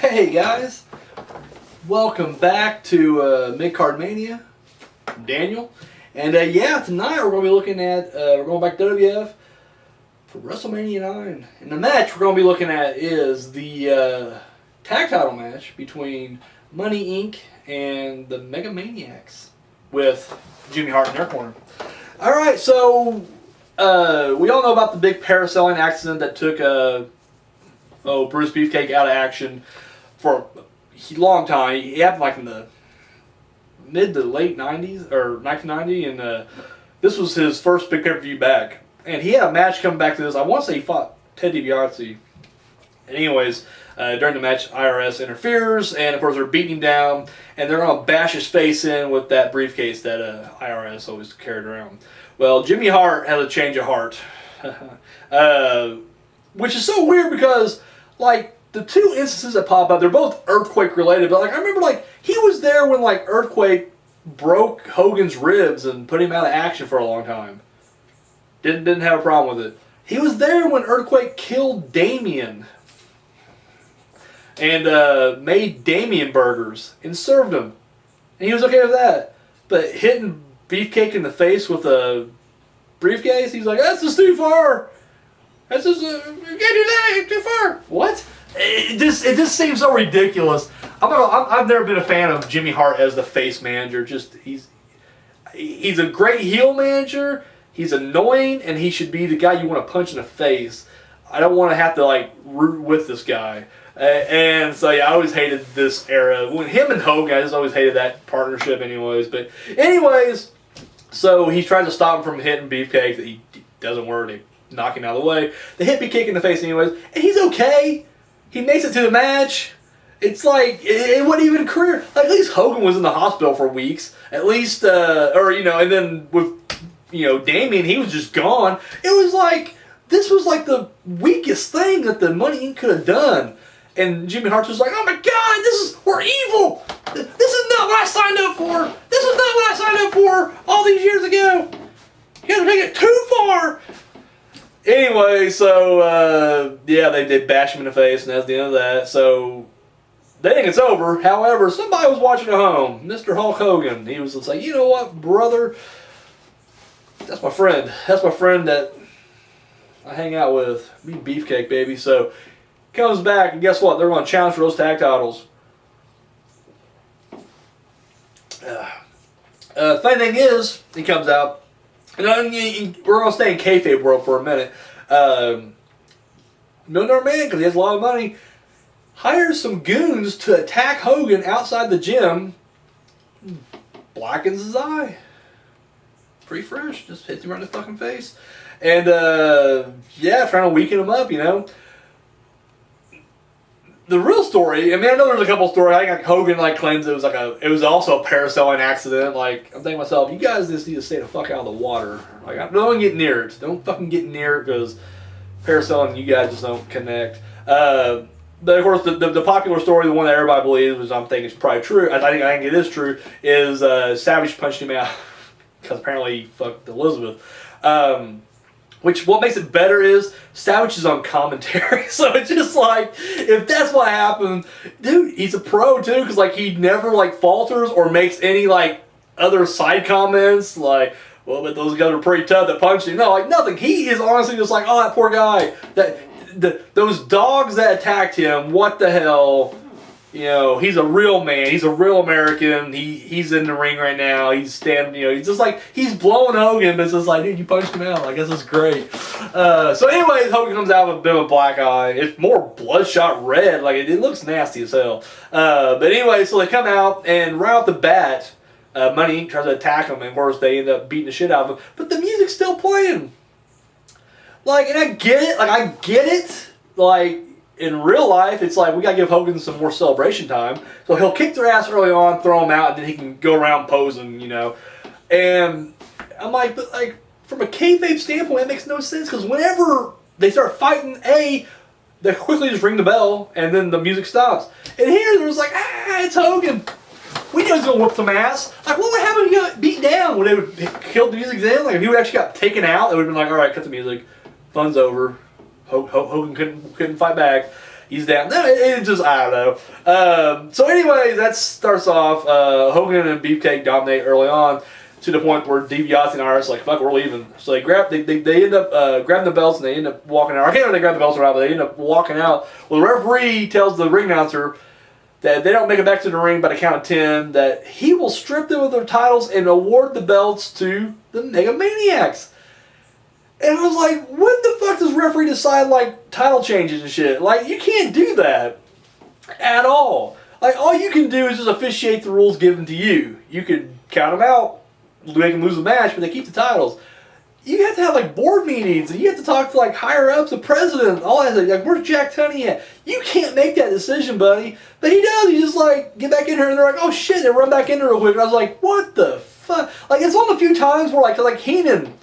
Hey guys, welcome back to Mid-Card Mania. I'm Daniel, and yeah, tonight we're going to be looking at, we're going back to WWF for WrestleMania 9. And the match we're going to be looking at is the tag title match between Money Inc. and the Mega Maniacs with Jimmy Hart in their corner. Alright, so we all know about the big parasailing accident that took Bruce Beefcake out of action for a long time. He happened like in the mid to late 90s, or 1990, and this was his first big pay-per-view back. And he had a match coming back to this. I want to say he fought Ted DiBiase. Anyways, during the match, I.R.S. interferes, and of course they're beating him down, and they're going to bash his face in with that briefcase that I.R.S. always carried around. Well, Jimmy Hart has a change of heart. Which is so weird because, like, the two instances that pop up, they're both earthquake related, but like I remember like he was there when like Earthquake broke Hogan's ribs and put him out of action for a long time. Didn't have a problem with it. He was there when Earthquake killed Damien and made Damien burgers and served them. And he was okay with that. But hitting Beefcake in the face with a briefcase, he's like, that's just too far. That's just, you can't do that, it's too far. What? It just seems so ridiculous. I've never been a fan of Jimmy Hart as the face manager. He's a great heel manager. He's annoying, and he should be the guy you want to punch in the face. I don't want to have to like root with this guy. And so yeah, I always hated this era. When him and Hogan, I just always hated that partnership anyways. But anyways, so he tries to stop him from hitting Beefcake. That he doesn't work. They knock him out of the way. They hit Beefcake in the face anyways, and he's okay. He makes it to the match. It's like, it wasn't even a career. Like, at least Hogan was in the hospital for weeks. At least, and then with, Damien, he was just gone. It was like, this was like the weakest thing that the Money Inc. could have done. And Jimmy Hart's just like, oh my God, we're evil. This is not what I signed up for. This is not what I signed up for all these years ago. You guys are taking it too far. Anyway, so, yeah, they bash him in the face, and that's the end of that. So, they think it's over. However, somebody was watching at home. Mr. Hulk Hogan. He was just like, you know what, brother? That's my friend. That's my friend that I hang out with. Me Beefcake, baby. So, comes back, and guess what? They're going to challenge for those tag titles. Funny thing is, he comes out. And we're going to stay in kayfabe world for a minute. Millionaire Man, because he has a lot of money, hires some goons to attack Hogan outside the gym. Blackens his eye. Pretty fresh. Just hits him right in the fucking face. And, yeah, trying to weaken him up, The real story, I know there's a couple stories. I think Hogan claims it was also a parasailing accident. Like, I'm thinking to myself, you guys just need to stay the fuck out of the water. Like, don't get near it. Don't fucking get near it because parasailing, you guys just don't connect. But of course, the popular story, the one that everybody believes, which I'm thinking is probably true. I think it is true. Is Savage punched him out because apparently he fucked Elizabeth. What makes it better is Savage is on commentary, so it's just like, if that's what happened, dude, he's a pro too, because he never falters or makes any other side comments well, but those guys are pretty tough that punched him. No, nothing. He is honestly just oh, that poor guy. Those dogs that attacked him, what the hell? He's a real man. He's a real American. He's in the ring right now. He's standing, he's just he's blowing Hogan, but it's just dude, you punched him out. I guess it's great. So anyways, Hogan comes out with a bit of a black eye. It's more bloodshot red. It looks nasty as hell. But anyway, so they come out, and right off the bat, Money Inc. tries to attack him, and of course they end up beating the shit out of him. But the music's still playing. And I get it. I get it. In real life, it's we gotta give Hogan some more celebration time. So he'll kick their ass early on, throw them out, and then he can go around posing, And I'm but from a kayfabe standpoint, it makes no sense because whenever they start fighting, they quickly just ring the bell, and then the music stops. And here, there's it's Hogan. We knew he was gonna whoop some ass. What would happen if he got beat down? Would they would kill the music then? If he would actually got taken out, it would have been all right, cut the music, fun's over. Hogan couldn't fight back. he's down. No, it just, I don't know. So anyway, that starts off, Hogan and Beefcake dominate early on to the point where DiBiase and I.R.S. like, fuck, we're leaving. So they end up grabbing the belts and they end up walking out. I can't remember if they grab the belts or not, but they end up walking out. Well, the referee tells the ring announcer that they don't make it back to the ring by the count of 10, that he will strip them of their titles and award the belts to the Mega Maniacs. And I was like, when the fuck does referee decide, like, title changes and shit? Like, you can't do that at all. Like, all you can do is just officiate the rules given to you. You could count them out, make them lose the match, but they keep the titles. You have to have, like, board meetings, and you have to talk to, like, higher-ups, the president, all that stuff. Like, where's Jack Tunney at? You can't make that decision, buddy. But he does. He just, like, get back in here, and they're like, oh, shit, they run back in there real quick. And I was like, what the fuck? Like, it's one of the few times where, like Heenan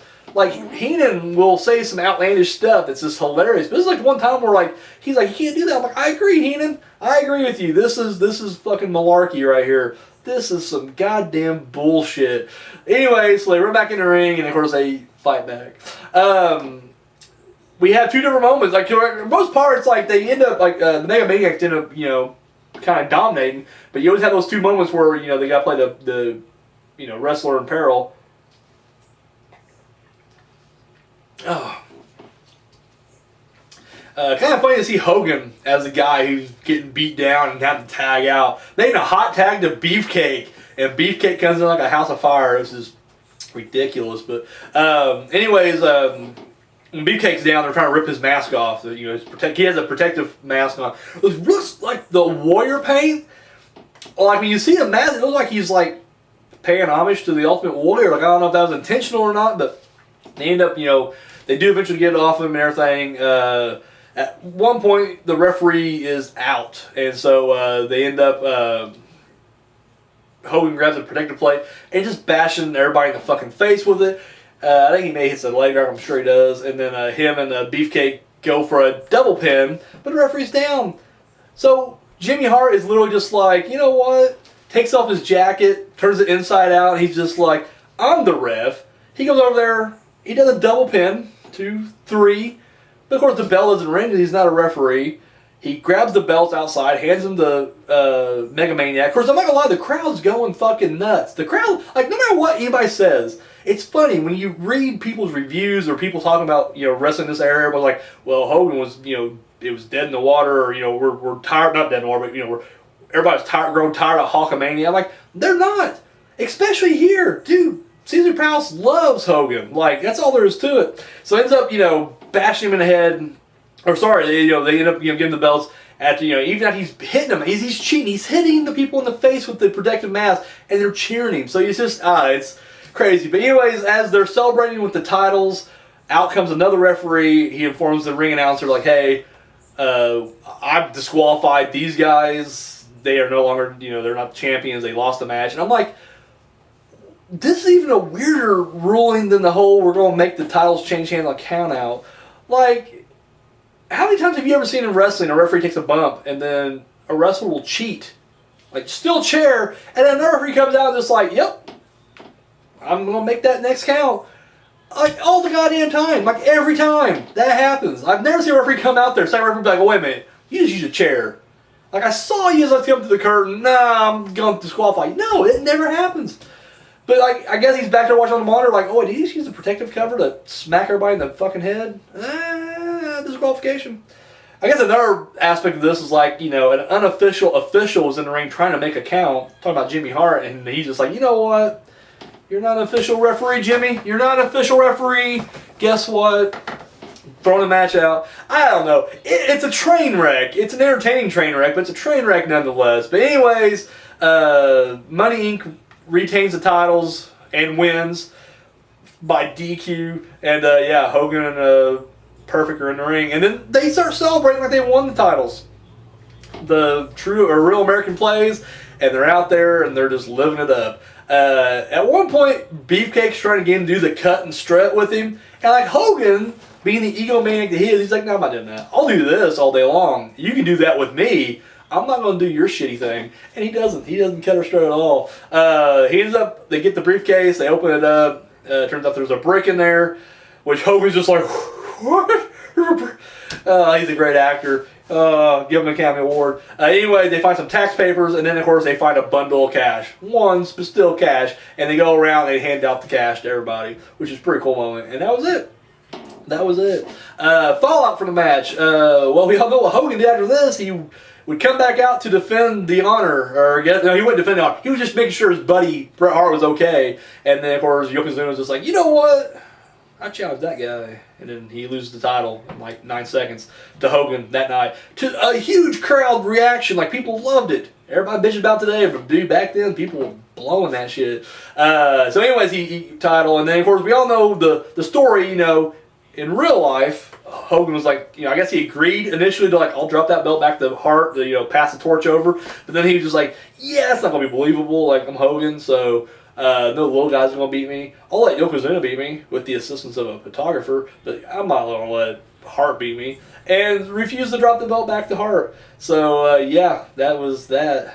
will say some outlandish stuff that's just hilarious. But this is, like, one time where, like, he's like, you can't do that. I'm like, I agree, Heenan. I agree with you. This is fucking malarkey right here. This is some goddamn bullshit. Anyway, so they run back in the ring, and, of course, they fight back. We have two different moments. Like, for most parts, like, they end up, like, the Mega Maniacs end up, you know, kind of dominating. But you always have those two moments where, you know, they got to play the you know, wrestler in peril. Oh. Kind of funny to see Hogan as the guy who's getting beat down and having to tag out. They ain't a hot tag to Beefcake, and Beefcake comes in like a house of fire. This is ridiculous, but anyways, when Beefcake's down, they're trying to rip his mask off. You know, he has a protective mask on. It looks like the warrior paint. Like when you see the mask, it looks like he's like paying homage to the Ultimate Warrior. Like I don't know if that was intentional or not, but they end up, you know, they do eventually get it off him and everything. At one point, the referee is out, and so they end up. Hogan grabs a protective plate and just bashing everybody in the fucking face with it. I think he may hit the leg guard, I'm sure he does. And then him and Beefcake go for a double pin, but the referee's down. So Jimmy Hart is literally just like, you know what? Takes off his jacket, turns it inside out, and he's just like, I'm the ref. He goes over there, he does a double pin, 2, 3. But of course the bell isn't ringing, he's not a referee. He grabs the belts outside, hands them to Mega Maniac. Of course, I'm not gonna lie, the crowd's going fucking nuts. The crowd, like, no matter what anybody says, it's funny when you read people's reviews or people talking about, you know, wrestling this era. Everyone's like, well, Hogan was, you know, it was dead in the water, or, you know, we're tired, not dead in the water, but, you know, everybody's grown tired of Hulkamania. I'm like, they're not. Especially here, dude. Caesar Palace loves Hogan. Like, that's all there is to it. So ends up, you know, bashing him in the head. Or sorry, they end up, you know, giving the belts after, you know, even after he's hitting them, he's cheating. He's hitting the people in the face with the protective mask, and they're cheering him. So it's just, it's crazy. But anyways, as they're celebrating with the titles, out comes another referee. He informs the ring announcer, like, hey, I've disqualified these guys. They are no longer, you know, they're not champions. They lost the match. And I'm like, this is even a weirder ruling than the whole we're going to make the titles change hands on count out. Like, how many times have you ever seen in wrestling a referee takes a bump and then a wrestler will cheat? Like, still chair, and then another referee comes out and just like, yep, I'm going to make that next count. Like, all the goddamn time. Like, every time that happens. I've never seen a referee come out there, second referee be like, oh, wait a minute, you just used a chair. Like, I saw you as I come to the curtain, nah, I'm going to disqualify you. No, it never happens. But, like, I guess he's back there watching on the monitor, like, oh, did he just use a protective cover to smack everybody in the fucking head? Disqualification. I guess another aspect of this is, like, you know, an unofficial official was in the ring trying to make a count, talking about Jimmy Hart, and he's just like, you know what? You're not an official referee, Jimmy. You're not an official referee. Guess what? Throwing the match out. I don't know. It's a train wreck. It's an entertaining train wreck, but it's a train wreck nonetheless. But anyways, Money Inc. retains the titles and wins by DQ. And yeah, Hogan and Perfect are in the ring. And then they start celebrating like they won the titles. The true or real American plays, and they're out there and they're just living it up. At one point, Beefcake's trying to get him to do the cut and strut with him. And like Hogan, being the egomaniac that he is, he's like, no, I'm not doing that. I'll do this all day long. You can do that with me. I'm not going to do your shitty thing. And he doesn't. He doesn't cut or strut at all. He ends up, they get the briefcase, they open it up. Turns out there's a brick in there, which Hogan's just like, what? He's a great actor. Give him an Academy Award. Anyway, they find some tax papers, and then of course they find a bundle of cash. Ones, but still cash. And they go around and they hand out the cash to everybody, which is a pretty cool moment. And that was it. That was it. Fallout from the match. Well, we all know what Hogan did after this. He would come back out to defend the honor, no, he wouldn't defend the honor. He was just making sure his buddy Bret Hart was okay. And then, of course, Yokozuna was just like, you know what? I challenged that guy. And then he loses the title in like 9 seconds to Hogan that night. To a huge crowd reaction. Like, people loved it. Everybody bitches about today, but dude, back then, people were blowing that shit. So anyways, he title. And then, of course, we all know the story, you know, in real life. Hogan was like, you know, I guess he agreed initially to like, I'll drop that belt back to Hart, to, you know, pass the torch over. But then he was just like, yeah, it's not going to be believable. Like, I'm Hogan, so no little guys are going to beat me. I'll let Yokozuna beat me with the assistance of a photographer, but I'm not going to let Hart beat me. And refused to drop the belt back to Hart. So, yeah, that was that.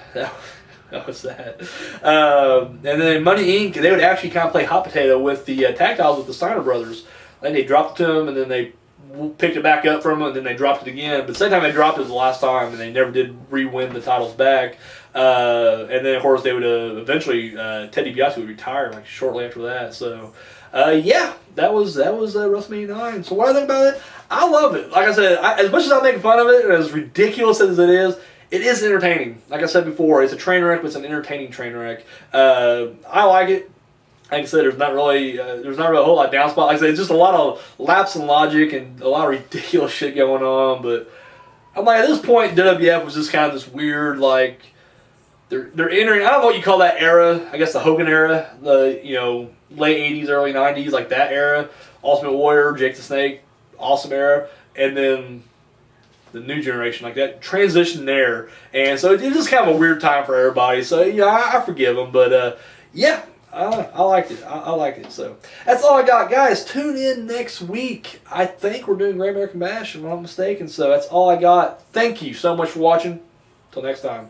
That was that. And then Money Inc., they would actually kind of play hot potato with the tag titles with the Steiner brothers. Then they dropped it to him, and then they picked it back up from him, and then they dropped it again. But the same time they dropped it was the last time, and they never did re-win the titles back. And then, of course, they would eventually, Ted DiBiase would retire like shortly after that. So, yeah, that was WrestleMania 9. So what do I think about it? I love it. Like I said, as much as I'm making fun of it, and as ridiculous as it is entertaining. Like I said before, it's a train wreck, but it's an entertaining train wreck. I like it. Like I said, there's not really a whole lot of downspout. Like I said, it's just a lot of lapse in logic and a lot of ridiculous shit going on. But I'm like, at this point, WWF was just kind of this weird, like, they're entering, I don't know what you call that era. I guess the Hogan era, the, you know, late 80s, early 90s, like that era. Ultimate Warrior, Jake the Snake, awesome era. And then the new generation, like that transition there. And so it's just kind of a weird time for everybody. So, yeah, I forgive them. But, yeah. I liked it. I liked it. So that's all I got, guys. Tune in next week. I think we're doing Great American Bash, if I'm not mistaken. So that's all I got. Thank you so much for watching. Till next time.